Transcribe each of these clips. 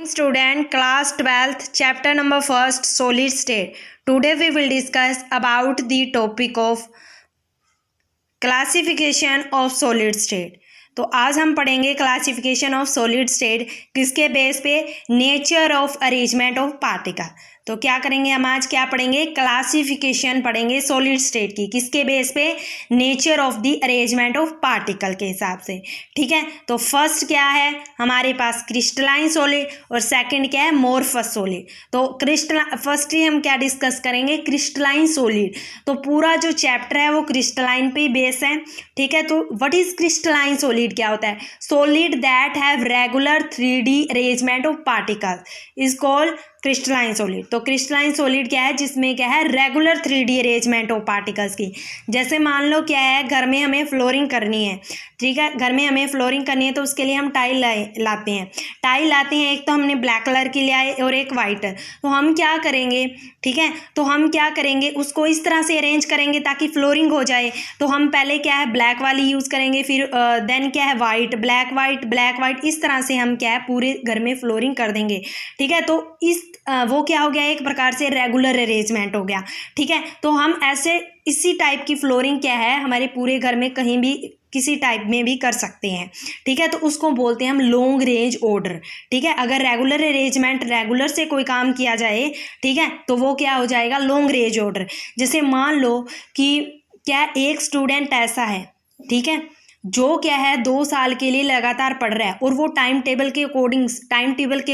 Student, class 12th, chapter number 1st, solid state. Today we will discuss about the topic of classification of solid state. तो आज हम पढ़ेंगे classification of solid state किसके base पे, nature of arrangement of particle. तो क्या करेंगे हम आज, क्या पढ़ेंगे, क्लासिफिकेशन पढ़ेंगे सॉलिड स्टेट की, किसके बेस पे, nature of the arrangement of particle के हिसाब से। ठीक है, तो फर्स्ट क्या है हमारे पास, क्रिस्टलाइन सॉलिड, और सेकंड क्या है, मोरफस सॉलिड। तो फर्स्ट ही हम क्या डिस्कस करेंगे, क्रिस्टलाइन सॉलिड। तो पूरा जो चैप्टर है वो क्रिस्टलाइन पे बेस है। ठीक है, तो व्हाट इज क्रिस्टलाइन सॉलिड, क्या होता है, solid that have regular 3D arrangement of particles is called crystalline solid. तो क्रिस्टलाइन सॉलिड क्या है, जिसमें क्या है, regular 3D arrangement of particles की। जैसे मान लो क्या है, घर में हमें फ्लोरिंग करनी है। ठीक है, घर में हमें फ्लोरिंग करनी है तो उसके लिए हम टाइल लाते हैं। टाइल लाते हैं, एक तो हमने ब्लैक कलर की लिया है और एक वाइट। तो हम क्या करेंगे, ठीक है, तो हम क्या करेंगे, उसको इस तरह से अरेंज करेंगे ताकि फ्लोरिंग हो जाए। तो हम पहले क्या है, ब्लैक वाली यूज़ करेंगे, फिर देन क्या है, white, black white, black white, इस तरह से हम क्या है पूरे घर में फ्लोरिंग कर देंगे। ठीक है, तो वो क्या हो गया, एक प्रकार से रेगुलर अरेंजमेंट हो गया। ठीक है, तो हम ऐसे इसी टाइप की फ्लोरिंग क्या है हमारे पूरे घर में कहीं भी किसी टाइप में भी कर सकते हैं। ठीक है, तो उसको बोलते हैं हम लॉन्ग रेंज ऑर्डर। ठीक है, अगर रेगुलर अरेंजमेंट, रेगुलर से कोई काम किया जाए, ठीक है, तो वो क्या हो जाएगा, लॉन्ग रेंज ऑर्डर। जैसे मान लो कि क्या एक स्टूडेंट ऐसा है, ठीक है, जो क्या है 2 साल के लिए लगातार पढ़ रहा है और वो टाइम टेबल के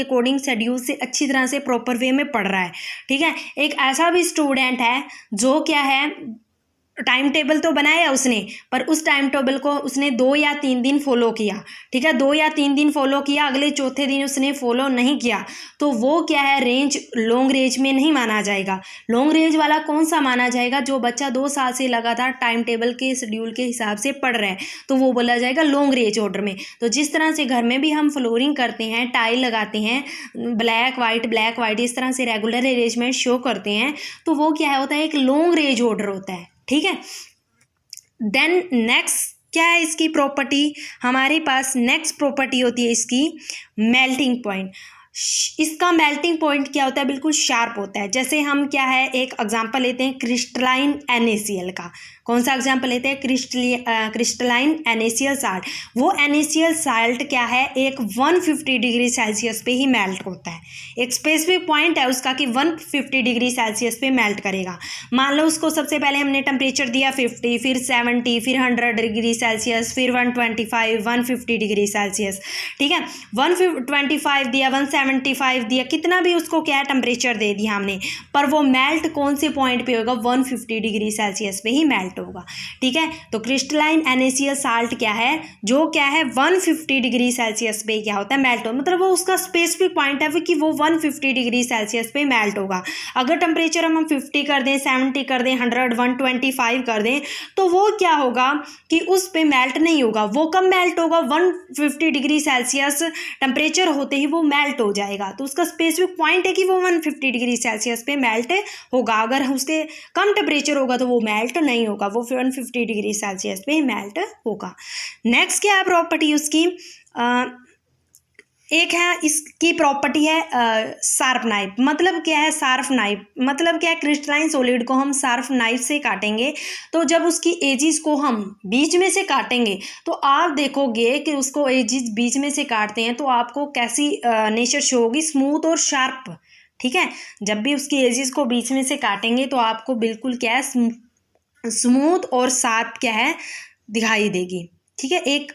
अकॉर्डिंग शेड्यूल से अच्छी तरह से प्रॉपर वे में पढ़ रहा है। ठीक है, एक ऐसा भी स्टूडेंट है जो क्या है, टाइम टेबल तो बनाया उसने, पर उस टाइम टेबल को उसने 2 या 3 दिन फॉलो किया। ठीक है, 2 या 3 दिन फॉलो किया, अगले चौथे दिन उसने फॉलो नहीं किया, तो वो क्या है, लॉन्ग रेंज में नहीं माना जाएगा। लॉन्ग रेंज वाला कौन सा माना जाएगा, जो बच्चा 2 साल से लगातार टाइम टेबल के शेड्यूल के हिसाब से पढ़ रहा है, तो वो बोला जाएगा लॉन्ग रेंज ऑर्डर में। तो जिस तरह से घर में भी हम फ्लोरिंग करते हैं, टाइल लगाते हैं, ब्लैक वाइट इस तरह से रेगुलर अरेंजमेंट शो करते हैं, तो वो क्या होता है, एक लॉन्ग रेंज ऑर्डर होता है। ठीक है, देन नेक्स्ट क्या है इसकी प्रॉपर्टी, हमारे पास नेक्स्ट प्रॉपर्टी होती है इसकी मेल्टिंग पॉइंट। इसका मेल्टिंग पॉइंट क्या होता है, बिल्कुल शार्प होता है। जैसे हम क्या है, एक एग्जांपल लेते हैं क्रिस्टलाइन NaCl का। कौन सा एग्जांपल लेते हैं, क्रिस्टलाइन NaCl साल्ट। वो NaCl साल्ट क्या है, एक 150 डिग्री सेल्सियस पे ही मेल्ट होता है। एक स्पेसिफिक पॉइंट है उसका कि 150 डिग्री सेल्सियस पे मेल्ट करेगा। मान लो उसको सबसे पहले हमने टेम्परेचर दिया 50, फिर 70, फिर 100 डिग्री सेल्सियस, फिर 125, 150 डिग्री सेल्सियस। ठीक है, 125 दिया, 175 दिया, कितना भी उसको क्या है टेम्परेचर दे दिया हमने, पर वो मेल्ट कौन से पॉइंट पे होगा, 150 डिग्री सेल्सियस पे ही मेल्ट होगा। ठीक है, तो क्रिस्टलाइन NaCl साल्ट क्या है, जो क्या है 150 डिग्री सेल्सियस पे क्या होता है, मेल्ट हो, मतलब वो उसका स्पेसिफिक पॉइंट है कि वो 150 डिग्री सेल्सियस पे मेल्ट होगा। अगर टेम्परेचर हम 50 कर दें, 70 कर दें, 100, 125 कर दें, तो वो क्या होगा कि उस पे मेल्ट नहीं होगा। वो कब मेल्ट होगा, 150 डिग्री सेल्सियस टेम्परेचर होते ही वो मेल्ट हो जाएगा। तो उसका स्पेसिफिक पॉइंट है कि वो 150 डिग्री सेल्सियस पे मेल्ट होगा। अगर उसके कम टेम्परेचर होगा तो वो मेल्ट नहीं होगा, वो 150 डिग्री सेल्सियस पे मेल्ट होगा। नेक्स्ट क्या है प्रॉपर्टी उसकी, एक है इसकी प्रॉपर्टी है शार्प नाइफ। मतलब क्या है शार्प नाइफ, मतलब क्या है, क्रिस्टलाइन सॉलिड को हम शार्प नाइफ से काटेंगे, तो जब उसकी एजिस को हम बीच में से काटेंगे तो आप देखोगे कि उसको एजिस बीच में से काटते हैं तो आपको कैसी नेचर शो होगी, स्मूथ और शार्प। ठीक है, जब भी उसकी एजिस को बीच में से काटेंगे तो आपको बिल्कुल क्या है, स्मूथ और शार्प क्या है दिखाई देगी। ठीक है, एक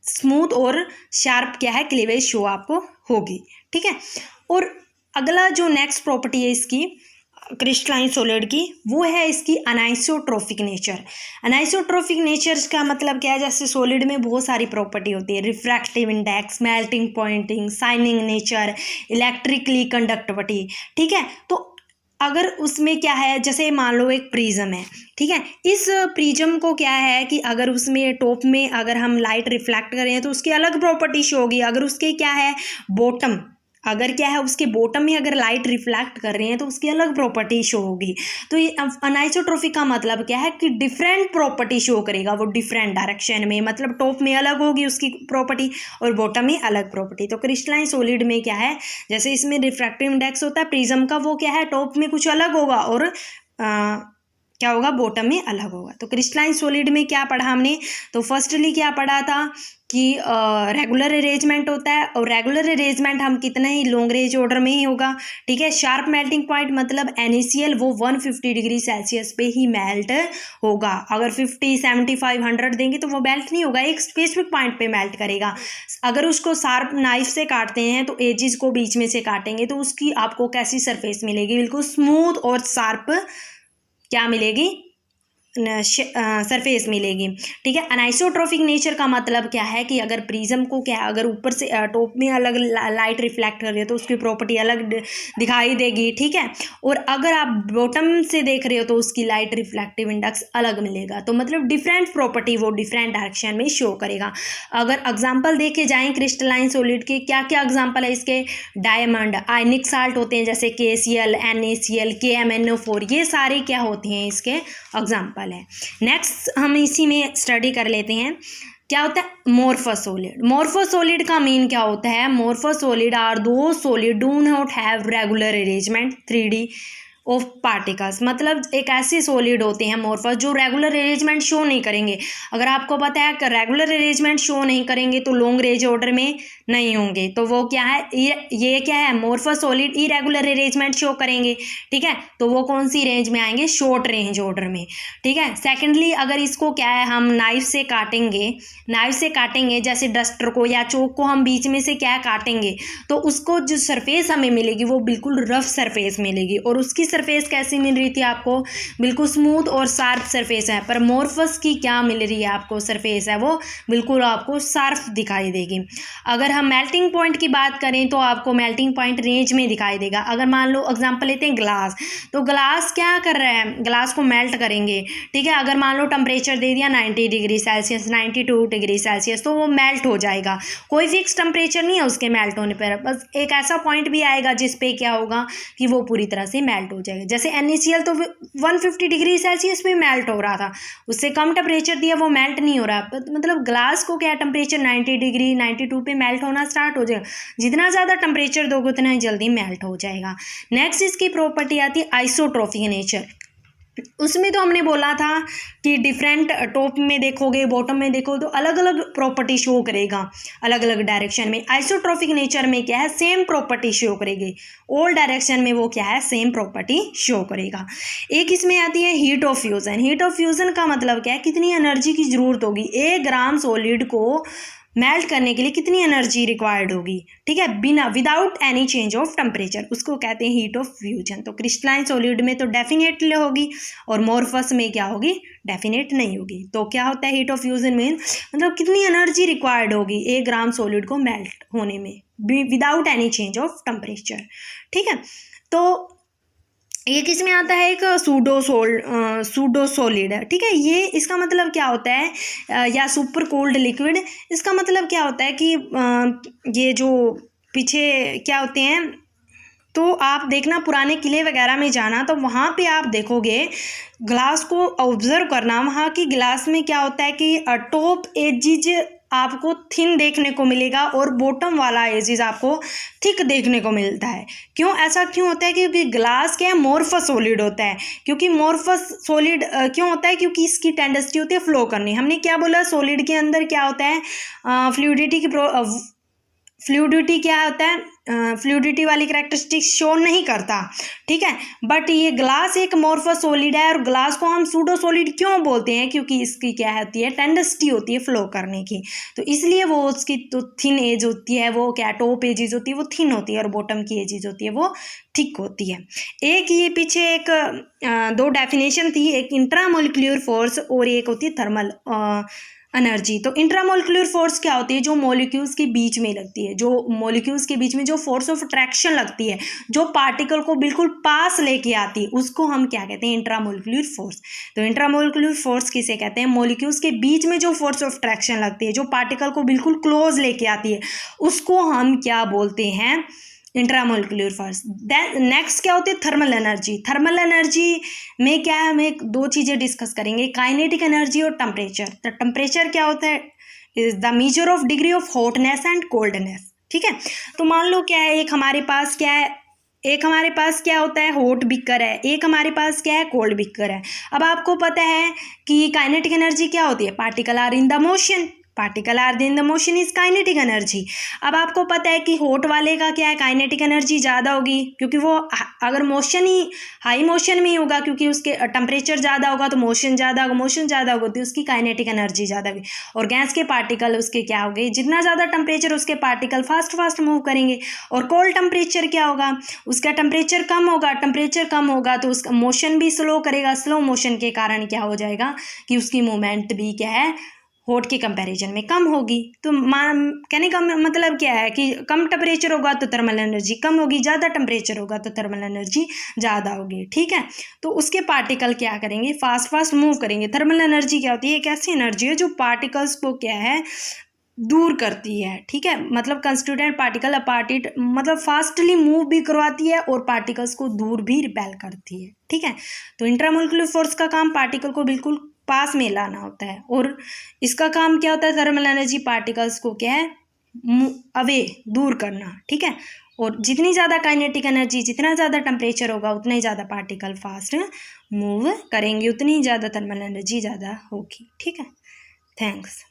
स्मूथ और शार्प क्या है क्लीवेज शो आपको होगी। ठीक है, और अगला जो नेक्स्ट प्रॉपर्टी है इसकी क्रिस्टलाइन सॉलिड की, वो है इसकी अनाइसोट्रोफिक नेचर। अनाइसोट्रोफिक नेचर का मतलब क्या है, जैसे सॉलिड में बहुत सारी प्रॉपर्टी होती है, refractive index, melting pointing, shining nature, electrically conductivity. ठीक है, तो अगर उसमें क्या है, जैसे मान लो एक प्रिज्म है, ठीक है, इस प्रिज्म को क्या है कि अगर उसमें टॉप में अगर हम लाइट रिफ्लेक्ट करें तो उसकी अलग प्रॉपर्टी शो होगी। अगर उसके क्या है बॉटम, अगर क्या है उसके बॉटम में अगर लाइट रिफ्लेक्ट कर रही है तो उसकी अलग प्रॉपर्टी शो होगी। तो ये अनाइसोट्रॉपिक का मतलब क्या है कि डिफरेंट प्रॉपर्टी शो करेगा वो डिफरेंट डायरेक्शन में, मतलब टॉप में अलग होगी उसकी प्रॉपर्टी और बॉटम में अलग प्रॉपर्टी। तो क्रिस्टलाइन सॉलिड में क्या है, जैसे इसमें रिफ्रैक्टिव इंडेक्स होता है प्रिज्म का, वो क्या है टॉप में कुछ अलग होगा और क्या होगा बॉटम में अलग होगा। तो क्रिस्टलाइन सॉलिड में क्या पढ़ा हमने, तो फर्स्टली क्या पढ़ा था कि रेगुलर अरेंजमेंट होता है और रेगुलर अरेंजमेंट हम कितना ही लॉन्ग रेंज ऑर्डर में ही होगा, ठीक है। शार्प मेल्टिंग पॉइंट मतलब NaCl वो 150 डिग्री सेल्सियस पे ही मेल्ट होगा। अगर 50, 75, 100 देंगे तो वो मेल्ट नहीं होगा, एक स्पेसिफिक पॉइंट पे मेल्ट करेगा। अगर उसको शार्प नाइफ से काटते हैं तो एजिस को बीच में से काटेंगे तो उसकी आपको कैसी सरफेस मिलेगी, बिल्कुल स्मूथ और शार्प क्या मिलेगी, सरफेस मिलेगी, ठीक है। अनाइसोट्रॉपिक नेचर का मतलब क्या है कि अगर प्रिज्म को क्या अगर ऊपर से टॉप में अलग लाइट रिफ्लेक्ट कर रही है तो उसकी प्रॉपर्टी अलग दिखाई देगी, ठीक है। और अगर आप बॉटम से देख रहे हो तो उसकी लाइट रिफ्लेक्टिव इंडेक्स अलग मिलेगा। तो मतलब डिफरेंट प्रॉपर्टी वो डिफरेंट डायरेक्शन में शो करेगा। अगर एग्जाम्पल देखे जाएँ क्रिस्टलाइन सॉलिड के, क्या क्या एग्जाम्पल है इसके, डायमंड, आयनिक साल्ट होते हैं जैसे KCl, NaCl, KMnO4, ये सारे क्या होते हैं इसके एग्जाम्पल है। नेक्स्ट हम इसी में स्टडी कर लेते हैं क्या होता है मोर्फस सॉलिड। मोर्फस सॉलिड का मीन क्या होता है, मोर्फस सॉलिड आर दो solid do not have regular arrangement 3D of particles, मतलब एक ऐसे सॉलिड होते हैं मोर्फस जो रेगुलर अरेंजमेंट शो नहीं करेंगे। अगर आपको पता है कि रेगुलर अरेंजमेंट शो नहीं करेंगे तो लॉन्ग रेंज ऑर्डर में नहीं होंगे, तो वो क्या है, ये क्या है मोर्फस सॉलिड इरेगुलर अरेंजमेंट शो करेंगे, ठीक है। तो वो कौन सी रेंज में आएंगे, शॉर्ट रेंज ऑर्डर में, ठीक है। सेकेंडली अगर इसको क्या है हम नाइफ से काटेंगे जैसे डस्टर को या चौक को हम बीच में से क्या काटेंगे तो उसको जो सरफेस हमें मिलेगी वो बिल्कुल रफ सरफेस मिलेगी और उसकी सरफेस कैसी मिल रही थी आपको, बिल्कुल स्मूथ और शार्प सरफेस है। पर मोर्फस की क्या मिल रही है आपको, सरफेस है वो बिल्कुल आपको शार्प दिखाई देगी। अगर हम मेल्टिंग पॉइंट की बात करें तो आपको मेल्टिंग पॉइंट रेंज में दिखाई देगा। अगर मान लो एग्जांपल लेते हैं ग्लास, तो ग्लास क्या कर रहा है, ग्लास को मेल्ट करेंगे, ठीक है। अगर मान लो टेम्परेचर दे दिया 90 डिग्री सेल्सियस, 92 डिग्री सेल्सियस, तो वो मेल्ट हो जाएगा। कोई फिक्स टेम्परेचर नहीं है उसके मेल्ट होने पर, बस एक ऐसा पॉइंट भी आएगा जिस पे क्या होगा कि वो पूरी तरह से मेल्ट हो जाएगा। जैसे NaCl तो 150 डिग्री सेल्सियस पे मेल्ट हो रहा था, उससे कम टेम्परेचर दिया वो मेल्ट नहीं हो रहा। मतलब ग्लास को क्या टेम्परेचर 90 डिग्री 92 पे मेल्ट होना स्टार्ट हो जाएगा, जितना ज़्यादा टेम्परेचर दोगे उतना ही जल्दी मेल्ट हो जाएगा। नेक्स्ट इसकी प्रॉपर्टी आती है आइसोट्रॉपिक नेचर। उसमें तो हमने बोला था कि डिफरेंट टॉप में देखोगे बॉटम में देखो तो अलग अलग प्रॉपर्टी शो करेगा अलग अलग डायरेक्शन में। आइसोट्रॉपिक नेचर में क्या है, सेम प्रॉपर्टी शो करेगी, ऑल डायरेक्शन में वो क्या है सेम प्रॉपर्टी शो करेगा। एक इसमें आती है heat of fusion. Heat of fusion का मतलब क्या है, कितनी एनर्जी की जरूरत होगी 1 ग्राम सॉलिड को मेल्ट करने के लिए, कितनी एनर्जी रिक्वायर्ड होगी, ठीक है, बिना without any change of temperature, उसको कहते हैं हीट ऑफ फ्यूजन। तो क्रिस्टलाइन सॉलिड में तो डेफिनेटली होगी और मोर्फस में क्या होगी, डेफिनेट नहीं होगी। तो क्या होता है हीट ऑफ फ्यूजन में, मतलब कितनी एनर्जी रिक्वायर्ड होगी 1 ग्राम सॉलिड को मेल्ट होने में without any change of temperature, ठीक है। तो एक इसमें आता है एक सूडो सॉलिड, ठीक है। ये इसका मतलब क्या होता है, या सुपर कोल्ड लिक्विड, इसका मतलब क्या होता है कि ये जो पीछे क्या होते हैं, तो आप देखना पुराने किले वगैरह में जाना तो वहाँ पे आप देखोगे ग्लास को ऑब्जर्व करना, वहाँ की ग्लास में क्या होता है कि टॉप एजिज आपको थिन देखने को मिलेगा और बॉटम वाला एजिज आपको थिक देखने को मिलता है। क्यों, ऐसा क्यों होता है, क्योंकि ग्लास क्या है मोर्फस सॉलिड होता है। क्योंकि मोर्फस सॉलिड क्यों होता है, क्योंकि इसकी टेंडेंसी होती है फ्लो करनी। हमने क्या बोला, सॉलिड के अंदर क्या होता है, फ्लूइडिटी क्या होता है, फ्लूइडिटी वाली कैरेक्टरिस्टिक्स शो नहीं करता, ठीक है। बट ये ग्लास एक मोर्फस सॉलिड है और ग्लास को हम सूडो सॉलिड क्यों बोलते हैं, क्योंकि इसकी क्या होती है, टेंडेंसी होती है फ्लो करने की, तो इसलिए वो उसकी तो थिन एज होती है, वो क्या टॉप एजिज होती है वो थिन होती है और बॉटम की एजिज होती है वो थिक होती है। एक ये पीछे एक 2 डेफिनेशन थी, एक इंट्रामोलिकुलर फोर्स और एक होती है थर्मल एनर्जी। तो इंट्रामोलिकुलर फोर्स क्या होती है, जो मॉलिक्यूल्स के बीच में लगती है, जो मॉलिक्यूल्स के बीच में जो फोर्स ऑफ अट्रैक्शन लगती है, जो पार्टिकल को बिल्कुल पास लेके आती है, उसको हम क्या कहते हैं, इंट्रामोलिकुलर फोर्स। तो इंट्रामोलिकुलर फोर्स किसे कहते हैं, मॉलिक्यूल्स के बीच में जो फोर्स ऑफ अट्रैक्शन लगती है, जो पार्टिकल को बिल्कुल क्लोज लेके आती है, उसको हम क्या बोलते हैं, इंट्रामोलिकुलर फोर्स। देन नेक्स्ट क्या होती है, थर्मल एनर्जी। थर्मल एनर्जी में क्या है, हम एक दो चीज़ें डिस्कस करेंगे, काइनेटिक एनर्जी और टेम्परेचर। तो टेम्परेचर क्या होता है, is the measure of degree of hotness and coldness. ठीक है, तो मान लो क्या है, एक हमारे पास क्या होता है, हॉट बीकर है, एक हमारे पास क्या है, कोल्ड बीकर है। अब आपको पता है कि काइनेटिक एनर्जी क्या होती है, particle are in the motion, particle are in the motion is kinetic energy. अब आपको पता है कि हॉट वाले का क्या है, काइनेटिक एनर्जी ज़्यादा होगी, क्योंकि वो अगर मोशन ही हाई मोशन में ही होगा, क्योंकि उसके टेम्परेचर ज़्यादा होगा तो मोशन ज़्यादा होगा, मोशन ज़्यादा होगा तो उसकी काइनेटिक एनर्जी ज़्यादा होगी। और गैस के पार्टिकल उसके क्या हो गए, जितना ज़्यादा टेम्परेचर उसके पार्टिकल फास्ट मूव करेंगे। और कोल्ड टेम्परेचर क्या होगा, उसका टेम्परेचर कम होगा, टेम्परेचर कम होगा तो उसका मोशन भी स्लो करेगा, स्लो मोशन के कारण क्या हो जाएगा कि उसकी मूवमेंट भी क्या है, हॉट के कंपैरिजन में कम होगी। तो कहने का मतलब क्या है कि कम टेम्परेचर होगा तो थर्मल एनर्जी कम होगी, ज़्यादा टेम्परेचर होगा तो थर्मल एनर्जी ज़्यादा होगी। ठीक है, तो उसके पार्टिकल क्या करेंगे, फास्ट मूव करेंगे। थर्मल एनर्जी क्या होती है, एक ऐसी एनर्जी है जो पार्टिकल्स को क्या है, दूर करती है। ठीक है, मतलब कंस्टिट्यूएंट पार्टिकल अपार्टेड, मतलब फास्टली मूव भी करवाती है और पार्टिकल्स को दूर भी रिपेल करती है। ठीक है, तो इंट्रामोलिकुलर फोर्स का काम पार्टिकल को बिल्कुल पास में लाना होता है, और इसका काम क्या होता है, थर्मल एनर्जी पार्टिकल्स को क्या है, अवे, दूर करना। ठीक है, और जितनी ज़्यादा काइनेटिक एनर्जी, जितना ज़्यादा टेम्परेचर होगा उतना ही ज़्यादा पार्टिकल फास्ट मूव करेंगे, उतनी ही ज़्यादा थर्मल एनर्जी ज़्यादा होगी। ठीक है, थैंक्स।